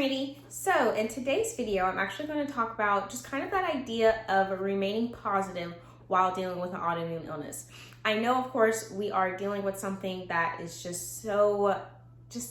Randy. So in today's video, I'm actually going to talk about just kind of that idea of remaining positive while dealing with an autoimmune illness. I know, of course, we are dealing with something that is just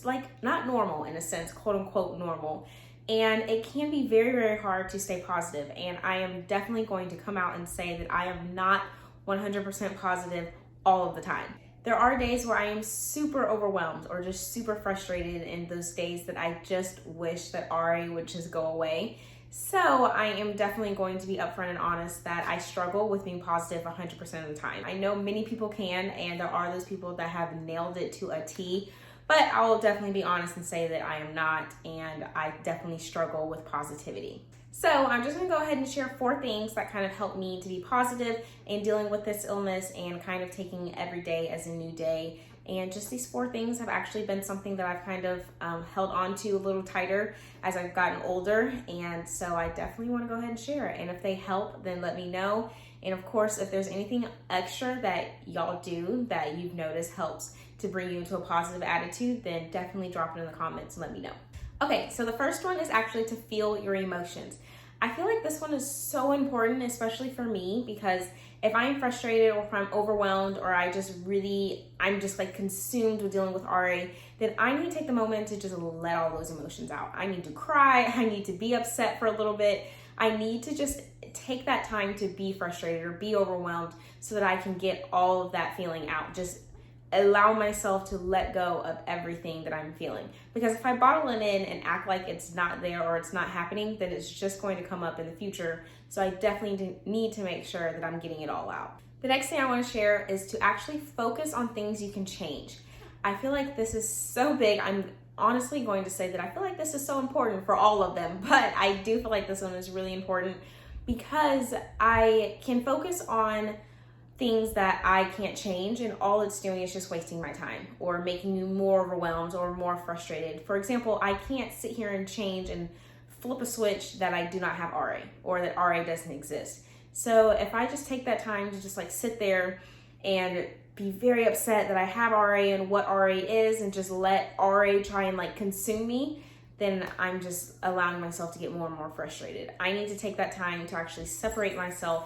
like not normal in a sense, quote unquote normal. And it can be very, very hard to stay positive. And I am definitely going to come out and say that I am not 100% positive all of the time. There are days where I am super overwhelmed or just super frustrated, in those days that I just wish that RA would just go away. So I am definitely going to be upfront and honest that I struggle with being positive 100% of the time. I know many people can, and there are those people that have nailed it to a T, but I will definitely be honest and say that I am not, and I definitely struggle with positivity. So I'm just gonna go ahead and share 4 things that kind of help me to be positive in dealing with this illness and kind of taking every day as a new day. And just these 4 things have actually been something that I've kind of held on to a little tighter as I've gotten older. And so I definitely wanna go ahead and share it. And if they help, then let me know. And of course, if there's anything extra that y'all do that you've noticed helps to bring you into a positive attitude, then definitely drop it in the comments and let me know. Okay, so the first one is actually to feel your emotions. I feel like this one is so important, especially for me, because if I'm frustrated or if I'm overwhelmed or I'm just like consumed with dealing with RA, then I need to take the moment to just let all those emotions out. I need to cry, I need to be upset for a little bit. I need to just take that time to be frustrated or be overwhelmed so that I can get all of that feeling out. Just allow myself to let go of everything that I'm feeling. Because if I bottle it in and act like it's not there or it's not happening, then it's just going to come up in the future. So I definitely need to make sure that I'm getting it all out. The next thing I want to share is to actually focus on things you can change. I feel like this is so big. I'm honestly going to say that I feel like this is so important for all of them, but I do feel like this one is really important because I can focus on things that I can't change, and all it's doing is just wasting my time or making me more overwhelmed or more frustrated. For example, I can't sit here and change and flip a switch that I do not have RA or that RA doesn't exist. So if I just take that time to just like sit there and be very upset that I have RA and what RA is and just let RA try and like consume me, then I'm just allowing myself to get more and more frustrated. I need to take that time to actually separate myself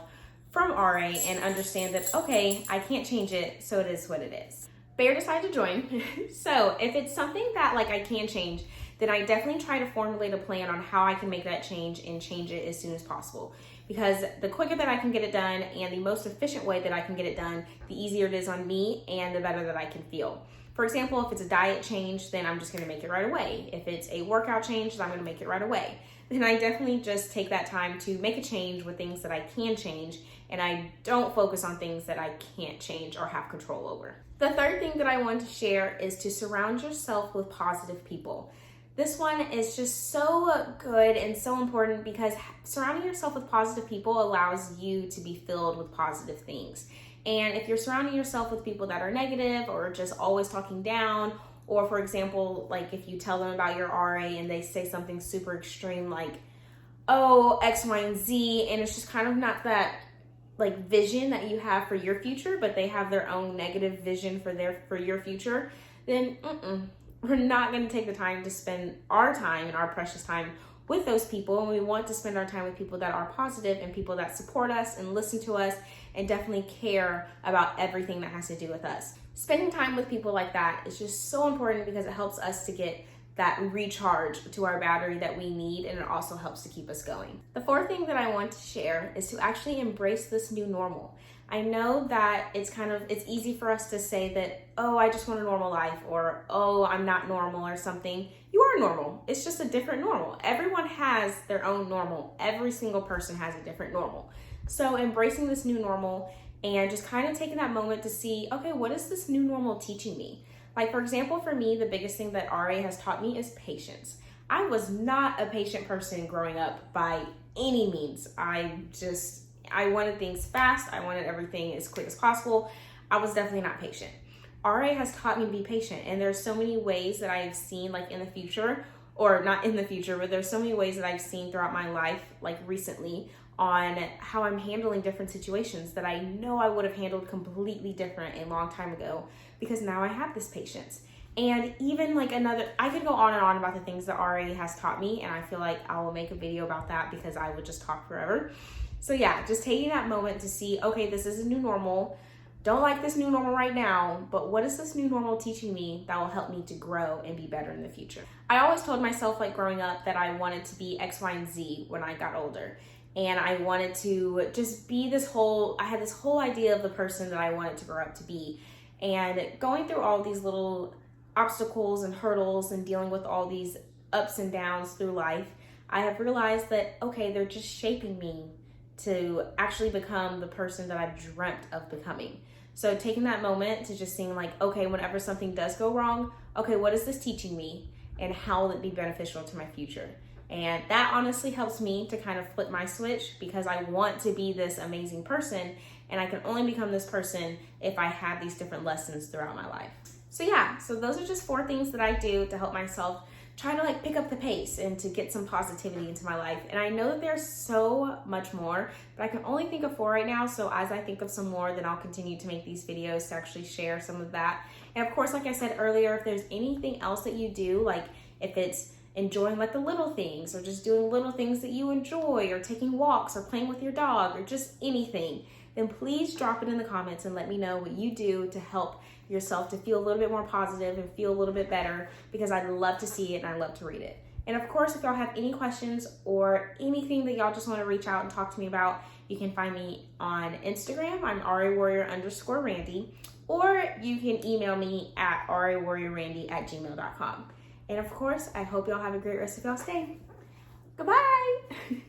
from RA and understand that, okay, I can't change it, so it is what it is. Bear decided to join. So if it's something that like I can change, then I definitely try to formulate a plan on how I can make that change and change it as soon as possible. Because the quicker that I can get it done and the most efficient way that I can get it done, the easier it is on me and the better that I can feel. For example, if it's a diet change, then I'm just gonna make it right away. If it's a workout change, then I'm gonna make it right away. Then I definitely just take that time to make a change with things that I can change, and I don't focus on things that I can't change or have control over. The third thing that I want to share is to surround yourself with positive people. This one is just so good and so important because surrounding yourself with positive people allows you to be filled with positive things. And if you're surrounding yourself with people that are negative or just always talking down, or for example, like if you tell them about your RA and they say something super extreme like, oh, X, Y, and Z, and it's just kind of not that like vision that you have for your future, but they have their own negative vision for your future, then we're not going to take the time to spend our time and our precious time with those people. And we want to spend our time with people that are positive and people that support us and listen to us and definitely care about everything that has to do with us. Spending time with people like that is just so important because it helps us to get that recharge to our battery that we need, and it also helps to keep us going. The fourth thing that I want to share is to actually embrace this new normal. I know that it's easy for us to say that, oh, I just want a normal life, or oh, I'm not normal or something. You are normal. It's just a different normal. Everyone has their own normal. Every single person has a different normal. So embracing this new normal and just kind of taking that moment to see, okay, what is this new normal teaching me? Like, for example, for me, the biggest thing that RA has taught me is patience. I was not a patient person growing up by any means. I wanted things fast. I wanted everything as quick as possible. I was definitely not patient. RA has taught me to be patient, and there's so many ways that I have seen like in the future, or not in the future, but there's so many ways that I've seen throughout my life, like recently, on how I'm handling different situations that I know I would have handled completely different a long time ago, because now I have this patience. And even like I could go on and on about the things that RA has taught me, and I feel like I will make a video about that because I would just talk forever. So yeah, just taking that moment to see, okay, this is a new normal. Don't like this new normal right now, but what is this new normal teaching me that will help me to grow and be better in the future? I always told myself, like growing up, that I wanted to be X, Y, and Z when I got older. And I wanted to just be I had this whole idea of the person that I wanted to grow up to be. And going through all these little obstacles and hurdles and dealing with all these ups and downs through life, I have realized that, okay, they're just shaping me to actually become the person that I've dreamt of becoming. So taking that moment to just seeing like, okay, whenever something does go wrong, okay, what is this teaching me and how will it be beneficial to my future? And that honestly helps me to kind of flip my switch, because I want to be this amazing person, and I can only become this person if I have these different lessons throughout my life. So yeah, so those are just 4 things that I do to help myself try to like pick up the pace and to get some positivity into my life. And I know that there's so much more, but I can only think of 4 right now. So as I think of some more, then I'll continue to make these videos to actually share some of that. And of course, like I said earlier, if there's anything else that you do, like if it's enjoying like the little things, or just doing little things that you enjoy, or taking walks, or playing with your dog, or just anything, then please drop it in the comments and let me know what you do to help yourself to feel a little bit more positive and feel a little bit better, because I'd love to see it and I love to read it. And of course, if y'all have any questions or anything that y'all just want to reach out and talk to me about, you can find me on Instagram. I'm rawarrior_randi, or you can email me at rawarriorrandi@gmail.com. And of course, I hope y'all have a great rest of y'all's day. Goodbye.